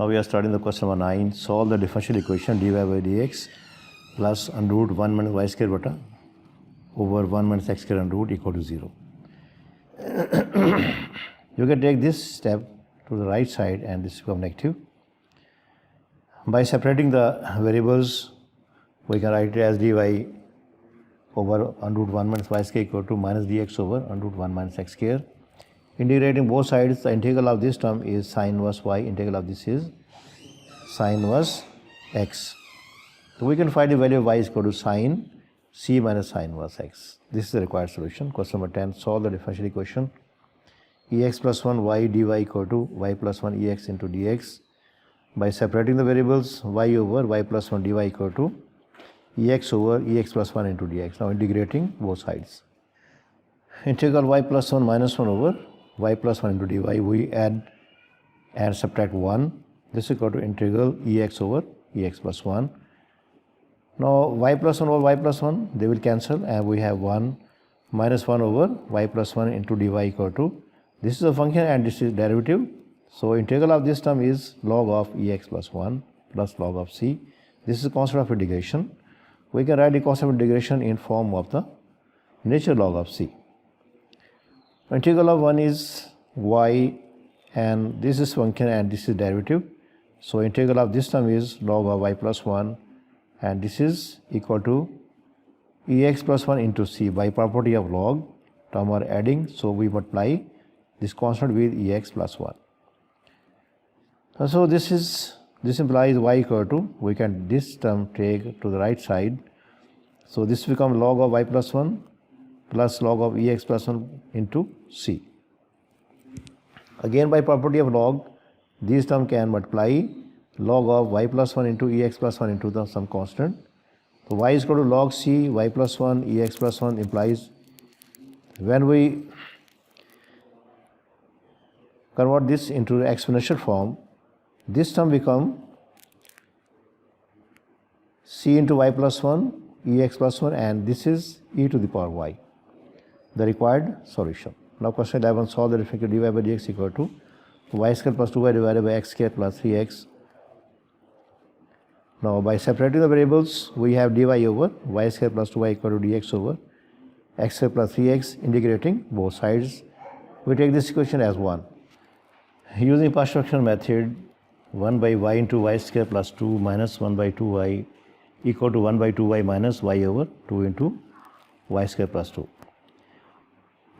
Now we are starting the question number 9. Solve the differential equation dy by dx plus under root 1 minus y square bata over 1 minus x square under root equal to 0. You can take this step to the right side and this becomes negative. By separating the variables, we can write it as dy over under root 1 minus y square equal to minus dx over under root 1 minus x square. Integrating both sides, the integral of this term is sine inverse y, integral of this is sine inverse x. So we can find the value of y is equal to sine c minus sine inverse x. This is the required solution. Question number 10, solve the differential equation ex plus 1 y dy equal to y plus 1 ex into dx. By separating the variables, y over y plus 1 dy equal to ex over ex plus 1 into dx. Now integrating both sides. Integral y plus 1 minus 1 over y plus 1 into dy, we add and subtract 1. This is equal to integral ex over ex plus 1. Now y plus 1 over y plus 1, they will cancel and we have 1 minus 1 over y plus 1 into dy equal to, this is a function and this is derivative. So integral of this term is log of ex plus 1 plus log of c. This is constant of integration. We can write the constant of integration in form of the natural log of c. Integral of 1 is y and this is function and this is derivative. So integral of this term is log of y plus 1 and this is equal to ex plus 1 into c. By property of log, term are adding, so we multiply this constant with ex plus 1. So this implies y equal to, we can this term take to the right side. So this becomes log of y plus 1 plus log of ex plus 1 into c. Again by property of log, this term can multiply log of y plus 1 into ex plus 1 into the some constant. So y is equal to log c, y plus 1, ex plus 1 implies when we convert this into the exponential form, this term become c into y plus 1, ex plus 1 and this is e to the power y. The required solution. Now question 11, solve the differential dy by dx equal to y square plus 2y divided by x square plus 3x. Now by separating the variables, we have dy over y square plus 2y equal to dx over x square plus 3x. Integrating both sides, we take this equation as 1. Using partial fraction method, 1 by y into y square plus 2 minus 1 by 2y equal to 1 by 2y minus y over 2 into y square plus 2.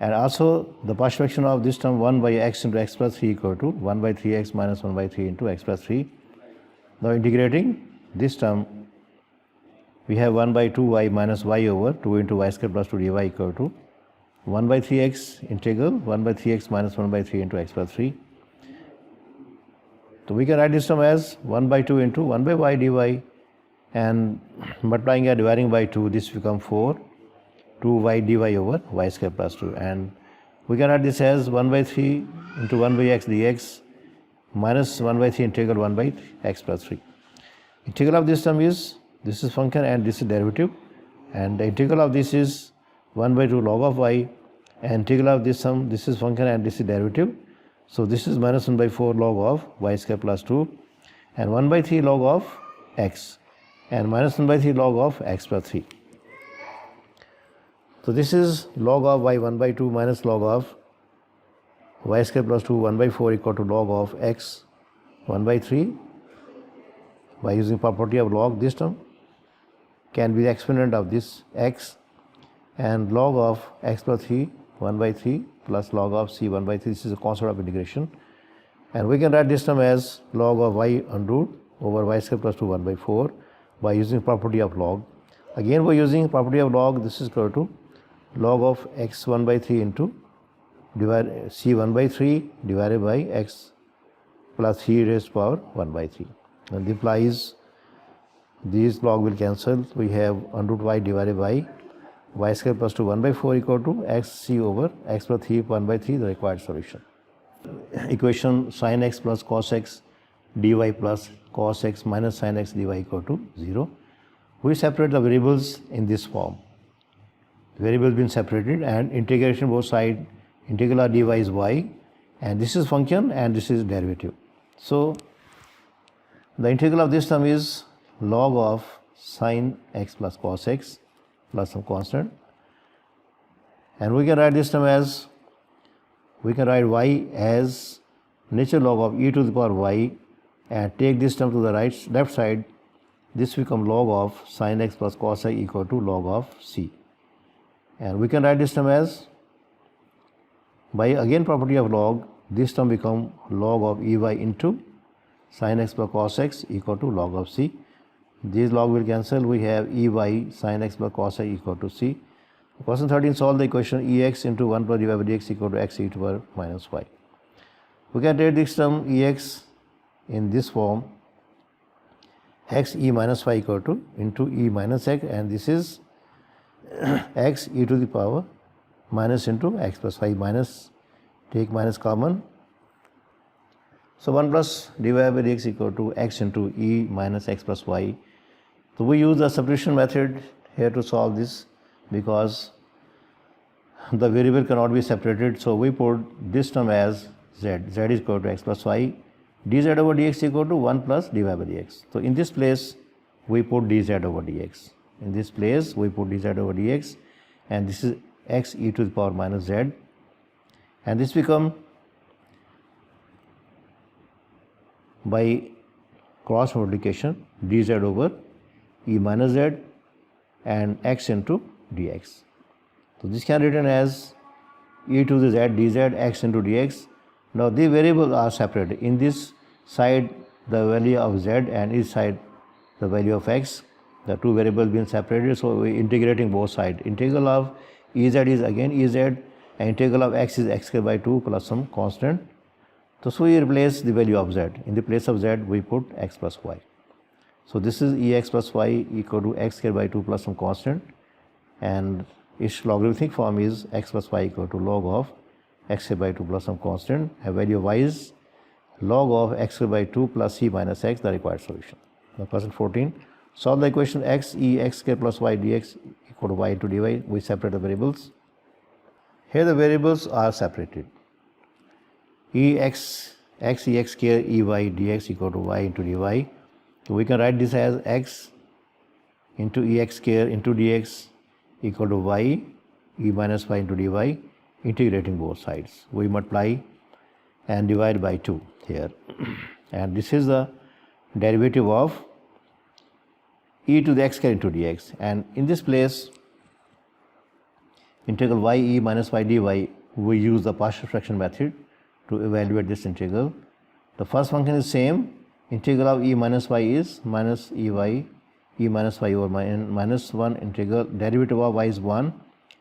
And also the partial fraction of this term 1 by x into x plus 3 equal to 1 by 3x minus 1 by 3 into x plus 3. Now integrating this term, we have 1 by 2y minus y over 2 into y square plus 2 dy equal to 1 by 3x integral 1 by 3x minus 1 by 3 into x plus 3. So we can write this term as 1 by 2 into 1 by y dy and multiplying and dividing by 2, this becomes 4. 2y dy over y square plus 2 and we can write this as 1 by 3 into 1 by x dx minus 1 by 3 integral 1 by x plus 3. Integral of this term is, this is function and this is derivative and the integral of this is 1 by 2 log of y and integral of this sum, this is function and this is derivative. So this is minus 1 by 4 log of y square plus 2 and 1 by 3 log of x and minus 1 by 3 log of x plus 3. So this is log of y 1 by 2 minus log of y square plus 2 1 by 4 equal to log of x 1 by 3. By using property of log, this term can be the exponent of this x and log of x plus 3 1 by 3 plus log of c 1 by 3. This is a constant of integration and we can write this term as log of y under root over y square plus 2 1 by 4 by using property of log. Again by using property of log, this is equal to log of x 1 by 3 into c 1 by 3 divided by x plus 3 raised to power 1 by 3. And implies these log will cancel. We have under root y divided by y square plus 2 1 by 4 equal to x c over x plus 3 1 by 3, the required solution. Equation sin x plus cos x dy plus cos x minus sin x dy equal to 0. We separate the variables in this form. Variables been separated and integration both side, integral of dy is y and this is function and this is derivative. So The integral of this term is log of sine x plus cos x plus some constant, and we can write this term as, we can write y as natural log of e to the power y, and take this term to the left side. This becomes log of sine x plus cos x equal to log of c, and we can write this term as, by again property of log, this term become log of ey into sine x plus cos x equal to log of c. These log will cancel. We have ey sine x plus cos x equal to c. Question 13, solve the equation ex into 1 plus dy by dx equal to x e to the power minus y. We can take this term ex in this form, x e minus y equal to into e minus x, and this is x e to the power minus into x plus y, minus, take minus common. So 1 plus dy by dx equal to x into e minus x plus y. So we use the substitution method here to solve this, because the variable cannot be separated. So we put this term as z, z is equal to x plus y, dz over dx equal to 1 plus dy by dx. So in this place we put dz over dx. In this place we put dz over dx, and this is x e to the power minus z, and this become, by cross multiplication, dz over e minus z and x into dx. So this can be written as e to the z dz x into dx. Now the variables are separated. In this side the value of z, and this side the value of x. The two variables being separated, so we are integrating both sides. Integral of ez is again ez, and integral of x is x square by 2 plus some constant. So we replace the value of z. In the place of z we put x plus y. So this is ex plus y equal to x square by 2 plus some constant, and its logarithmic form is x plus y equal to log of x square by 2 plus some constant. A value of y is log of x square by 2 plus c minus x, the required solution. Now question 14, solve the equation x e x square plus y dx equal to y into dy. We separate the variables. Here the variables are separated. X e x square e y dx equal to y into dy. So we can write this as x into e x square into dx equal to y e minus y into dy, integrating both sides. We multiply and divide by 2 here, and this is the derivative of e to the x square into dx, and in this place integral y e minus y dy, we use the partial fraction method to evaluate this integral. The first function is same. Integral of e minus y is minus ey e minus y over minus 1, integral derivative of y is 1,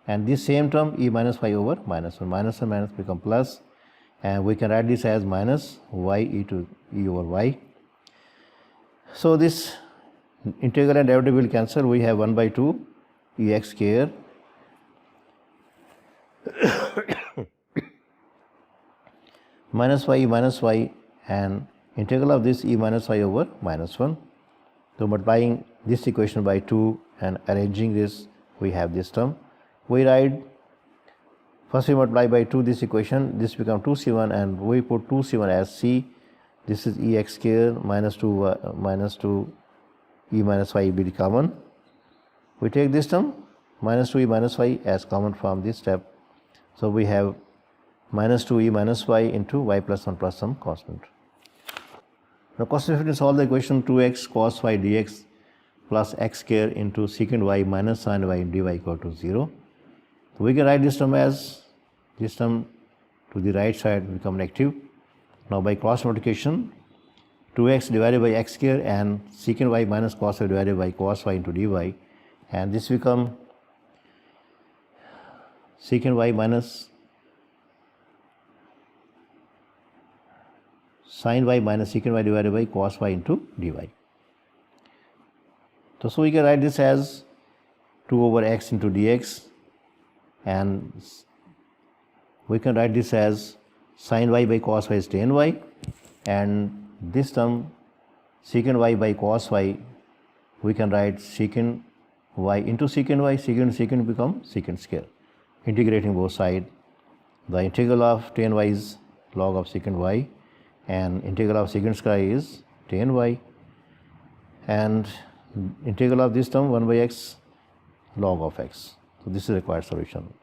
and this same term e minus y over minus 1, minus 1 minus become plus, and we can write this as minus y e to e over y. So this integral and derivative will cancel. We have 1 by 2 ex square minus y e minus y, and integral of this e minus y over minus 1. So multiplying this equation by 2 and arranging this, we have this term. We write, first we multiply by 2 this equation, this becomes 2c1, and we put 2c1 as c. This is ex square minus 2 e minus y will be common. We take this term minus 2 e minus y as common from this step. So we have minus 2 e minus y into y plus 1 plus some constant. Now question 15, solve the equation 2x cos y dx plus x square into secant y minus sin y dy equal to 0. So we can write this term as, this term to the right side become negative. Now by cross multiplication, 2x divided by x square and secant y minus cos y divided by cos y into dy, and this become secant y minus sin y minus secant y divided by cos y into dy. So we can write this as 2 over x into dx, and we can write this as sin y by cos y is tan y, and this term secant y by cos y, we can write secant y into secant y, secant become secant square. Integrating both sides, the integral of tan y is log of secant y, and integral of secant square is tan y. and integral of this term 1 by x log of x. So this is required solution.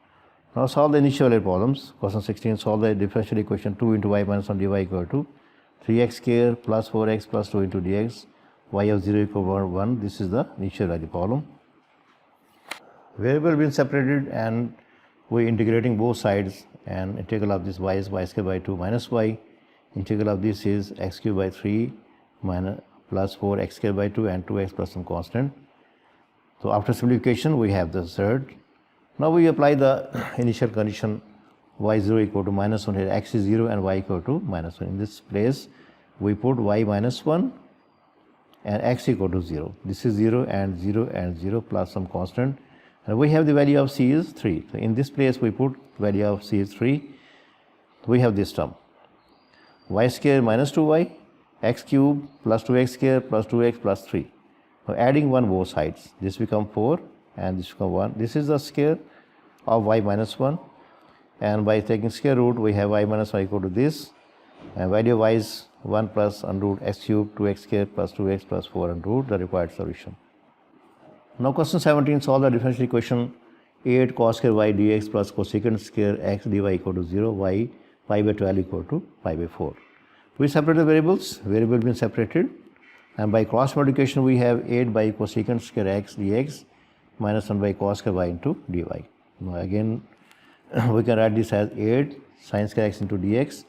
Now solve the initial value problems. Question 16, solve the differential equation 2 into y minus 1 dy equal to 3x square plus 4x plus 2 into dx, y of 0 equal to 1. This is the initial value problem. Variable being separated and we integrating both sides, and integral of this y is y square by 2 minus y. Integral of this is x cube by 3 minus plus 4 x square by 2 and 2x plus some constant. So after simplification we have the third. Now we apply the initial condition y 0 equal to minus 1 here, x is 0 and y equal to minus 1. In this place we put y minus 1 and x equal to 0. This is 0 and 0 and 0 plus some constant, and we have the value of c is 3. So in this place we put value of c is 3. We have this term y square minus 2y x cube plus 2x square plus 2x plus 3. Now adding 1 both sides, this become 4 and this become 1. This is the square of y minus 1, and by taking square root we have y minus 1 equal to this, and value of y is 1 plus under root x cube 2x square plus 2x plus 4 under root, the required solution. Now question 17, solve the differential equation 8 cos square y dx plus cosecant square x dy equal to 0, y pi by 12 equal to pi by 4. We separate the variables, variable being separated, and by cross multiplication we have 8 by cosecant square x dx minus 1 by cos square y into dy. Now again we can write this as 8 sin square x into dx,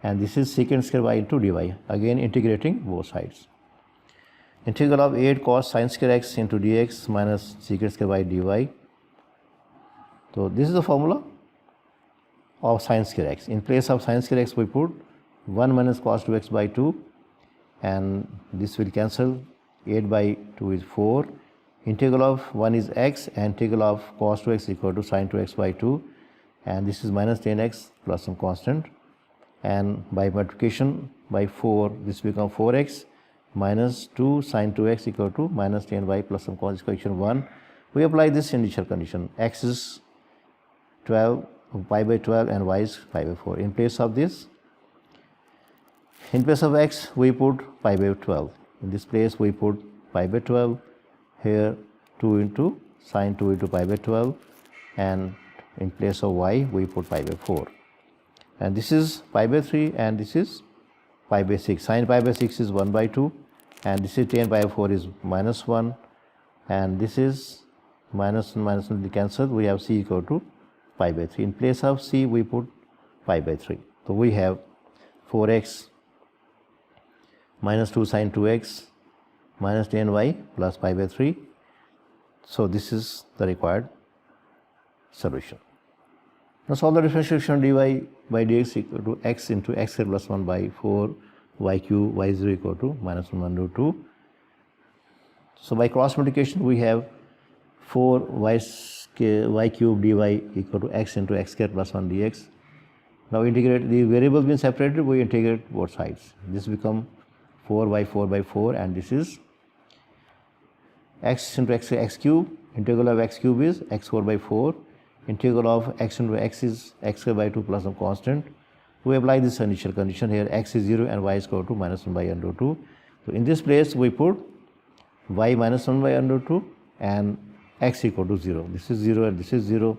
and this is secant square y into dy, again integrating both sides. Integral of 8 cos sin square x into dx minus secant square y dy. So this is the formula of sin square x. In place of sin square x we put 1 minus cos 2x by 2, and this will cancel. 8 by 2 is 4. Integral of 1 is x, and integral of cos 2x equal to sin 2x by 2, and this is minus 10x plus some constant, and by multiplication by 4 this becomes 4x minus 2 sin 2x equal to minus 10y plus some constant, equation 1. We apply this initial condition, x is 12 pi by 12 and y is pi by 4. In place of this, in place of x we put pi by 12. In this place we put pi by 12. Here 2 into sin 2 into pi by 12, and in place of y we put pi by 4. And this is pi by 3 and this is pi by 6. Sin pi by 6 is 1 by 2, and this is 10 pi by 4 is minus 1, and this is minus and minus will be cancelled. We have c equal to pi by 3. In place of c we put pi by 3. So we have 4x minus 2 sin 2x minus 10y plus pi by 3. So this is the required solution. Now solve the differentiation dy by dx equal to x into x square plus 1 by 4 y cube y 0 equal to minus 1 under 2. So by cross multiplication we have 4 y cube dy equal to x into x square plus 1 dx. Now integrate the variables being separated, we integrate both sides. This become 4 by 4 by 4, and this is x into x cube. Integral of x cube is x4 by 4. Integral of x into x is x square by 2 plus some constant. We apply this initial condition here, x is 0 and y is equal to minus 1 by under 2. So in this place we put y minus 1 by under 2 and x equal to 0. This is 0 and this is 0,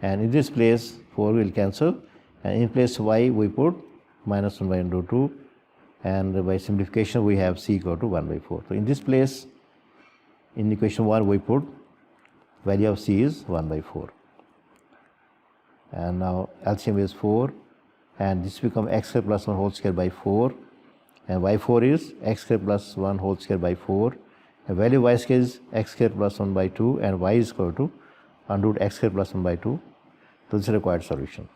and in this place 4 will cancel, and in place y we put minus 1 by under 2, and by simplification we have c equal to 1 by 4. So in this place in equation 1 we put value of c is 1 by 4, and now LCM is 4, and this become x square plus 1 whole square by 4, and y4 is x square plus 1 whole square by 4. The value of y square is x square plus 1 by 2, and y is equal to under root x square plus 1 by 2. So this is the required solution.